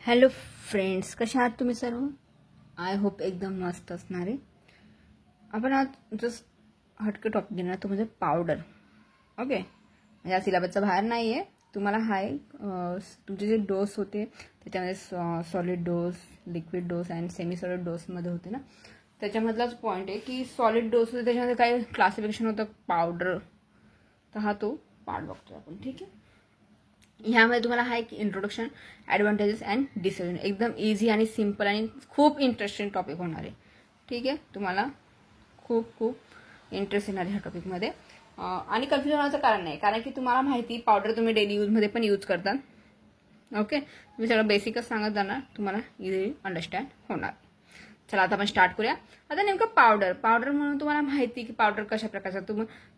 Hello friends, कशा आहात तुम्ही सर्व? आय होप एकदम मस्त असणार आहे. आपण आज जस्ट हटके टॉपिक घेणार तो म्हणजे पावडर. ओके, म्हणजे सिलेबसचा बाहेर नाही आहे. तुम्हाला हाय तुमचे जे डोस होते त्याच्यामध्ये solid dose, liquid dose and semi solid डोसमध्ये होते ना, त्याच्यामधलाच पॉईंट आहे की सॉलिड डोस होते त्याच्यामध्ये काय क्लासिफिकेशन होतं पावडर, तर हा तो पार्ट बघतो आपण. ठीक आहे, ह्यामध्ये तुम्हाला हा एक इंट्रोडक्शन, ॲडव्हान्टेजेस अँड डिसएडव्हान्टेज, एकदम इझी आणि सिम्पल आणि खूप इंटरेस्टिंग टॉपिक होणार आहे. ठीक आहे, तुम्हाला खूप खूप इंटरेस्ट येणार आहे ह्या टॉपिकमध्ये. आणि कन्फ्युजन होण्याचं कारण नाही, कारण की तुम्हाला माहिती पावडर तुम्ही डेली यूजमध्ये पण यूज करता. ओके, मी सगळं बेसिकच सांगत जाणार, तुम्हाला इझिली अंडरस्टँड होणार. चला आता आपण स्टार्ट करूया. आता नेमकं पावडर म्हणून तुम्हाला माहिती की पावडर कशा प्रकारचा,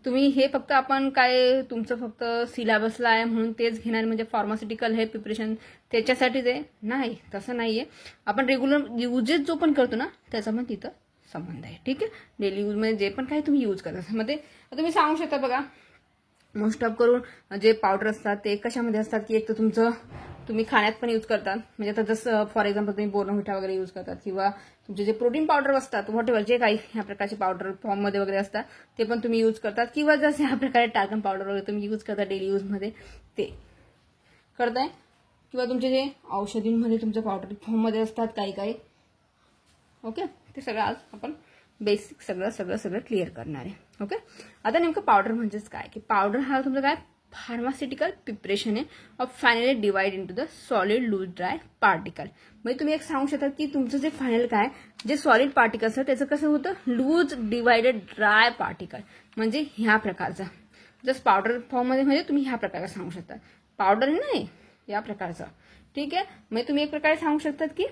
तुम्ही हे फक्त आपण काय तुमचं फक्त सिलेबसला आहे म्हणून तेच घेणार, म्हणजे फार्मास्युटिकल हे प्रिपरेशन त्याच्यासाठीच आहे नाही, तसं नाहीये. आपण रेग्युलर युजेस जो पण करतो ना त्याचा पण तिथं संबंध आहे. ठीक आहे, डेली यूजमध्ये जे पण काही तुम्ही यूज करता मध्ये तुम्ही सांगू शकता. बघा, मोस्ट ऑफ करून जे पावडर असतात ते कशामध्ये असतात की एक तर तुमचं तुम्ही खाण्यात पण यूज करतात, म्हणजे आता जसं फॉर एक्झाम्पल तुम्ही बोर्नव्हिटा वगैरे यूज करतात, किंवा तुमचे जे प्रोटीन पावडर असतात व्हॉट एव्हर जे काही ह्या प्रकारचे पावडर फॉर्ममध्ये वगैरे असतात ते पण तुम्ही यूज करतात, किंवा जसे ह्या प्रकारे टार्गन पावडर वगैरे तुम्ही यूज करता डेली यूजमध्ये ते करताय, किंवा तुमचे जे औषधींमध्ये तुमच्या पावडर फॉर्ममध्ये असतात काही. ओके, ते सगळं आज आपण बेसिक सगळं क्लिअर करणार आहे. ओके, आता नेमकं पावडर म्हणजेच काय की पावडर हा तुमचं काय फार्मास्युटिकल प्रिपरेशन आहे of finely divide into the solid loose dry particle. म्हणजे तुम्ही एक सांगू शकता की तुमचं जे फायनल काय जे सॉलिड पार्टिकल असतं त्याचं कसं होतं लूज डिवाइडेड ड्राय पार्टिकल, म्हणजे ह्या प्रकारचा जस्ट पावडर फॉर्ममध्ये म्हणजे तुम्ही ह्या प्रकारचा सांगू शकता. पावडर नाही या प्रकारचा. ठीक आहे, म्हणजे तुम्ही एक प्रकारे सांगू शकतात की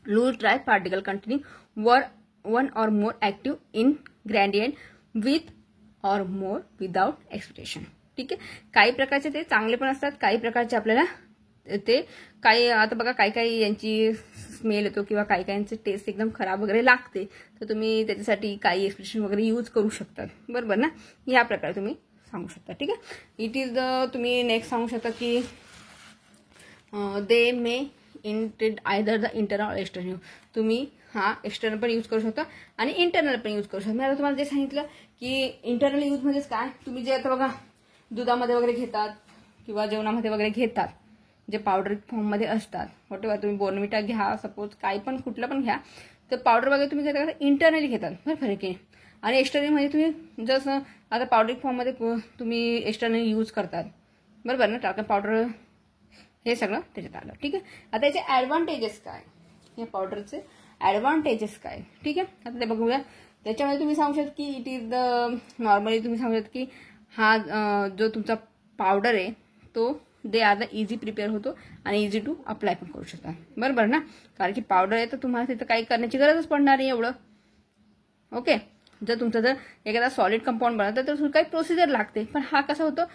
loose dry particle containing one or more active ingredient with और मोर विदाउट एक्सप्रेशन. ठीक आहे, काही प्रकारचे ते चांगले पण असतात, काही प्रकारचे आपल्याला ते काही आता बघा काही यांची स्मेल येतो किंवा काही टेस्ट एकदम खराब वगैरे लागते, तर तुम्ही त्याच्यासाठी काही एक्सप्रेशन वगैरे यूज करू शकतात. बरोबर ना, ह्या प्रकारे तुम्ही सांगू शकता. ठीक आहे, इट इज तुम्ही नेक्स्ट सांगू शकता की दे मे इंटेड आयदर द इंटरनल और एक्सटर्नल. तुम्ही हा एक्सटर्नल पण यूज करू शकता आणि इंटरनल पण यूज करू शकता. मी आता तुम्हाला जे सांगितलं की इंटरनल यूज म्हणजेच काय, तुम्ही जे आता बघा दुधामध्ये वगैरे घेतात किंवा जेवणामध्ये वगैरे घेतात जे पावडर फॉर्ममध्ये असतात, व्हॉटेवर तुम्ही बोर्नव्हिटा घ्या, सपोज काही पण कुठलं पण घ्या, तर पावडर वगैरे तुम्ही घेता इंटरनली घेतात. बरं, फरक आहे. आणि एक्सटर्नल म्हणजे तुम्ही जसं आता पावडर फॉर्ममध्ये तुम्ही एक्सटर्नल यूज करतात, बरोबर ना, टाकन पावडर हे सगळं त्याच्यात आलं. ठीक आहे, आता याचे ऍडव्हान्टेजेस काय, या पावडरचे ऍडव्हान्टेजेस काय. ठीक आहे, आता ते बघूया. त्याच्यामध्ये तुम्ही सांगू शकता की इट इज द नॉर्मली तुम्ही सांगू शकता की हा जो तुमचा पावडर आहे तो they are the easy prepare होतो आणि इझी टू अप्लाय पण करू शकता. बरोबर ना, कारण की पावडर आहे तर तुम्हाला तिथं काही करण्याची गरजच पडणार नाही एवढं. ओके, जर तुमचं जर एखादा सॉलिड कंपाऊंड बनवतं तर काही प्रोसिजर लागते, पण हा कसा होतो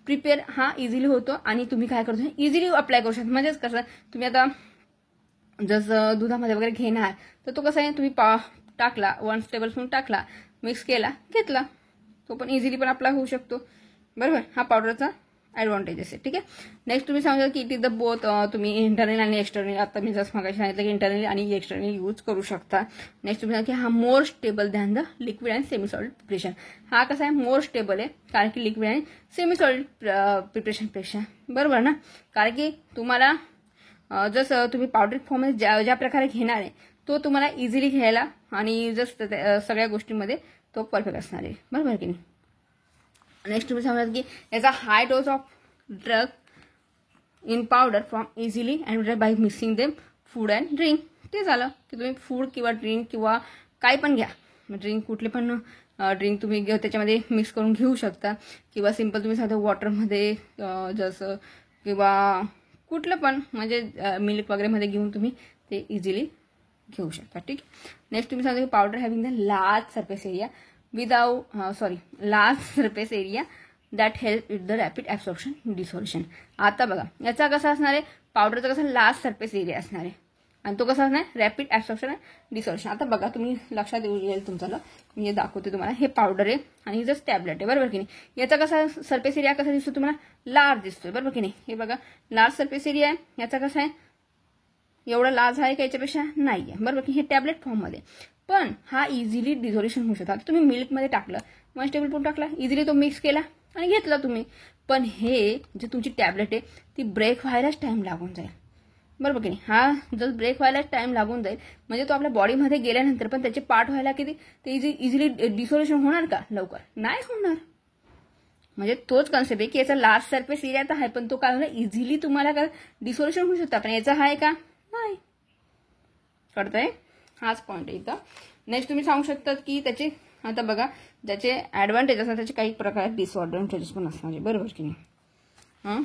प्रिपेअर हा इझिली होतो आणि तुम्ही काय करतो इझिली अप्लाय करू शकता. म्हणजेच कसं तुम्ही आता जसं दुधामध्ये वगैरे घेणार तर तो कसा आहे तुम्ही टाकला 1 टेबलस्पून टाकला, मिक्स केला, घेतला, तो पण इझिली पण अप्लाय होऊ शकतो. बरोबर, हा पावडरचा ऍडव्हान्टेजेस आहे. ठीक आहे, नेक्स्ट तुम्ही सांगा की इट इज द बोथ तुम्ही इंटरनल आणि एक्सटर्नल, आता मी जसं मागाशी सांगितलं की इंटरनल आणि एक्सटर्नल यूज करू शकता. नेक्स्ट तुम्ही सांगा की हा more stable than the liquid and semi solid preparation. हा कसा आहे मोर स्टेबल आहे कारण की लिक्विड आणि सेमी सॉलिड प्रिपरेशनपेक्षा. बरोबर ना, कारण की तुम्हाला जसं तुम्ही पावडर फॉर्ममध्ये ज्या प्रकारे घेणार आहे तो तुम्हाला इझिली घ्यायला आणि जस्ट सगळ्या गोष्टींमध्ये तो परफेक्ट असणार आहे. बरोबर की नाही. नेक्स्ट तुम्ही सांगतात की याचा high dose of drug in powder from easily and by mixing them food and drink. ते झालं की तुम्ही फूड किंवा ड्रिंक किंवा काही पण घ्या, ड्रिंक कुठले पण ड्रिंक तुम्ही त्याच्यामध्ये मिक्स करून घेऊ शकता, किंवा सिम्पल तुम्ही साधं वॉटरमध्ये जसं किंवा कुठलं पण म्हणजे मिल्क वगैरेमध्ये घेऊन तुम्ही ते इझिली घेऊ शकता. ठीक आहे, नेक्स्ट तुम्ही सांगता की powder having the large surface area large surface area that help with the rapid absorption dissolution. आता बघा याचा कसा असणार आहे, पावडरचा कसा लार्ज सरफेस एरिया असणार आहे आणि तो कसा असणार रॅपिड ऍब्सॉर्प्शन डिसॉल्युशन. आता बघा तुम्ही लक्षात येईल तुमचं, मी दाखवते तुम्हाला. हे पावडर आहे आणि जस्ट टॅबलेट आहे, बरोबर की नाही. याचा कसा सरफेस एरिया कसा दिसतो तुम्हाला लार्ज दिसतोय, बरोबर की नाही. हे बघा लार्ज सरफेस एरिया आहे, याचा कसा आहे एवढा लार्ज आहे का याच्यापेक्षा नाही आहे, बरोबर की. हे टॅबलेट फॉर्ममध्ये, पण हा इझिली डिझोल्युशन होऊ शकतो. आता तुम्ही मिल्कमध्ये टाकलं, 1 टेबलस्पून टाकला, इझिली तो मिक्स केला आणि घेतला तुम्ही. पण हे जे तुमची टॅबलेट आहे ती ब्रेक व्हायलाच टाइम लागून जाईल, बरोबर की नाही. हा जर ब्रेक व्हायलाच टाइम लागून जाईल म्हणजे तो आपल्या बॉडीमध्ये गेल्यानंतर पण त्याचे पार्ट व्हायला किती ते इझिली डिसोल्युशन होणार का? लवकर नाही होणार. म्हणजे तोच कॉन्सेप्ट आहे की याचा लार्ज सरफेस एरिया तर आहे, पण तो काय होणार इझिली तुम्हाला काय डिसोल्युशन होऊ शकतं, पण याचा आहे का? नाही. कळतंय? हाच पॉईंट आहे इथं. नेक्स्ट तुम्ही सांगू शकतात की त्याचे, आता बघा, ज्याचे ऍडव्हान्टेज असतात त्याचे काही प्रकार डिसऑडव्हान्टेजेस पण असणार, बरोबर की नाही.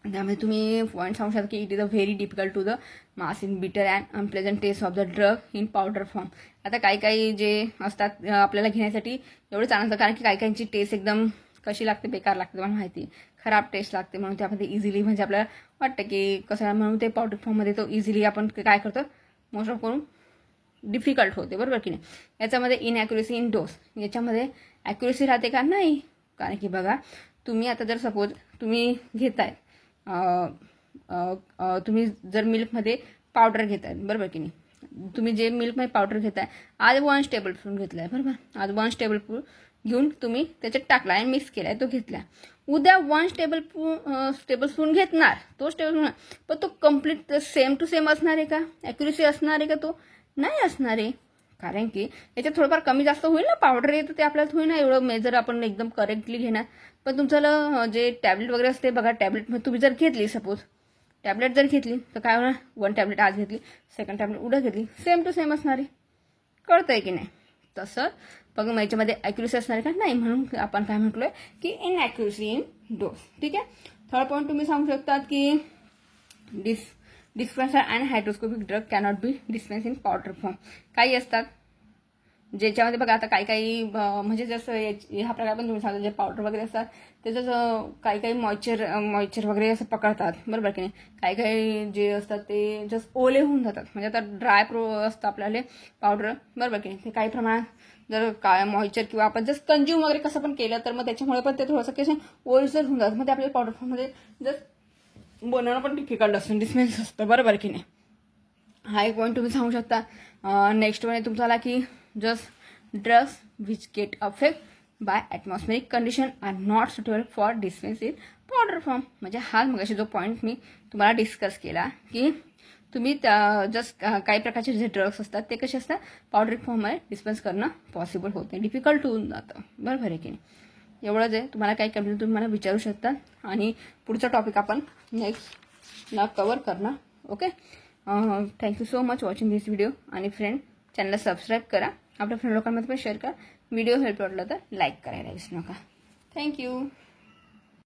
त्यामुळे तुम्ही पॉईंट सांगू शकता की it is a very difficult to the mass in bitter and unpleasant taste of the drug in powder form. आता काही जे असतात आपल्याला घेण्यासाठी एवढं चांगलं असतं, कारण की काही टेस्ट एकदम कशी लागते, बेकार लागते, मला माहिती, खराब टेस्ट लागते, म्हणून त्यामध्ये इझिली म्हणजे आपल्याला वाटतं की कसं, म्हणून ते पावडर फॉर्ममध्ये तो इझिली आपण काय करतो, मोस्ट ऑफ करून डिफिकल्ट होते, बरोबर की नाही. याच्यामध्ये इनॲक्युरेसी इन डोस, याच्यामध्ये ॲक्युरेसी राहते का? नाही. कारण की बघा, तुम्ही आता जर सपोज तुम्ही घेताय, तुम्ही जर मिल्कमध्ये पावडर घेताय, बरोबर की नाही. तुम्ही जे मिल्कमध्ये पावडर घेताय, आज 1 टेबलस्पून घेतलाय, बरोबर. आज 1 टेबलस्पून घेऊन तुम्ही त्याच्यात टाकला आणि मिक्स केलाय, तो घेतला. उद्या 1 टेबलस्पून घेणार, तोच टेबलस्पून, पण तो कम्प्लीट सेम टू सेम असणार आहे का? ॲक्युरेसी असणार आहे का? तो नाही असणार आहे. कारण की याच्यात थोडंफार कमी जास्त होईल ना, पावडर येतं ते आपल्याला होईल ना, एवढं मेजर आपण एकदम करेक्टली घेणार. पण तुमचं जे टॅबलेट वगैरे असते बघा, टॅबलेटमध्ये तुम्ही जर घेतली, सपोज टॅबलेट जर घेतली तर काय होणार, 1 टॅबलेट आज घेतली, 2nd टॅबलेट उद्या घेतली, सेम टू सेम असणार आहे. कळतंय की नाही. तसं बघ याच्यामध्ये ॲक्युरेसी असणार आहे का? नाही. म्हणून आपण काय म्हटलोय की इनॲक्युरेसी इन डोस. ठीक आहे. थर्ड पॉईंट तुम्ही सांगू शकतात की dispenser and hydroscopic drug cannot be dispense in powder form. काही असतात ज्याच्यामध्ये बघा, आता काही म्हणजे जसं ह्या प्रकार पण तुम्ही सांगता, जे पावडर वगैरे असतात त्याचं काही मॉइश्चर वगैरे असं पकडतात, बरोबर की नाही. काही जे असतात ते जस्ट ओले होऊन जातात, म्हणजे आता ड्राय असतं आपल्याला पावडर, बरोबर की नाही. ते काही प्रमाणात जर काय मॉइश्चर किंवा आपण जस्ट कंझ्युम वगैरे कसं पण केलं तर मग त्याच्यामुळे पण ते थोडंसं कसं ओलसर होऊन जातं, मग ते आपल्याला पावडर फॉर्ममध्ये जस्ट बनवणं पण डिफिकल्ट असतं, डिस्पेन्स असतं, बरोबर की नाही. हा एक पॉईंट तुम्ही सांगू शकता. नेक्स्ट म्हणजे तुमचा की just drugs which get affected by atmospheric condition are not suitable for dispense in powder form. म्हणजे हा मगाशी जो पॉईंट मी तुम्हाला डिस्कस केला की तुम्ही जस्ट काही प्रकारचे जे ड्रग्स असतात ते कसे असतात, पावडर फॉर्ममध्ये डिस्पेन्स करणं पॉसिबल होत नाही, डिफिकल्ट होऊन जातं, बरोबर आहे की नाही. एवढंच आहे. तुम्हाला काही कन्फ्युजन तुम्ही मला विचारू शकता आणि पुढचा टॉपिक आपण नेक्स्ट कव्हर करणार. Okay. Thank you so much watching this video. आणि फ्रेंड, चॅनलला सबस्क्राईब करा, आपल्या फ्रेंड लोकांमध्ये पण शेअर करा. व्हिडिओ हेल्प वाटलं तर लाईक करायला विसरू नका. थँक्यू.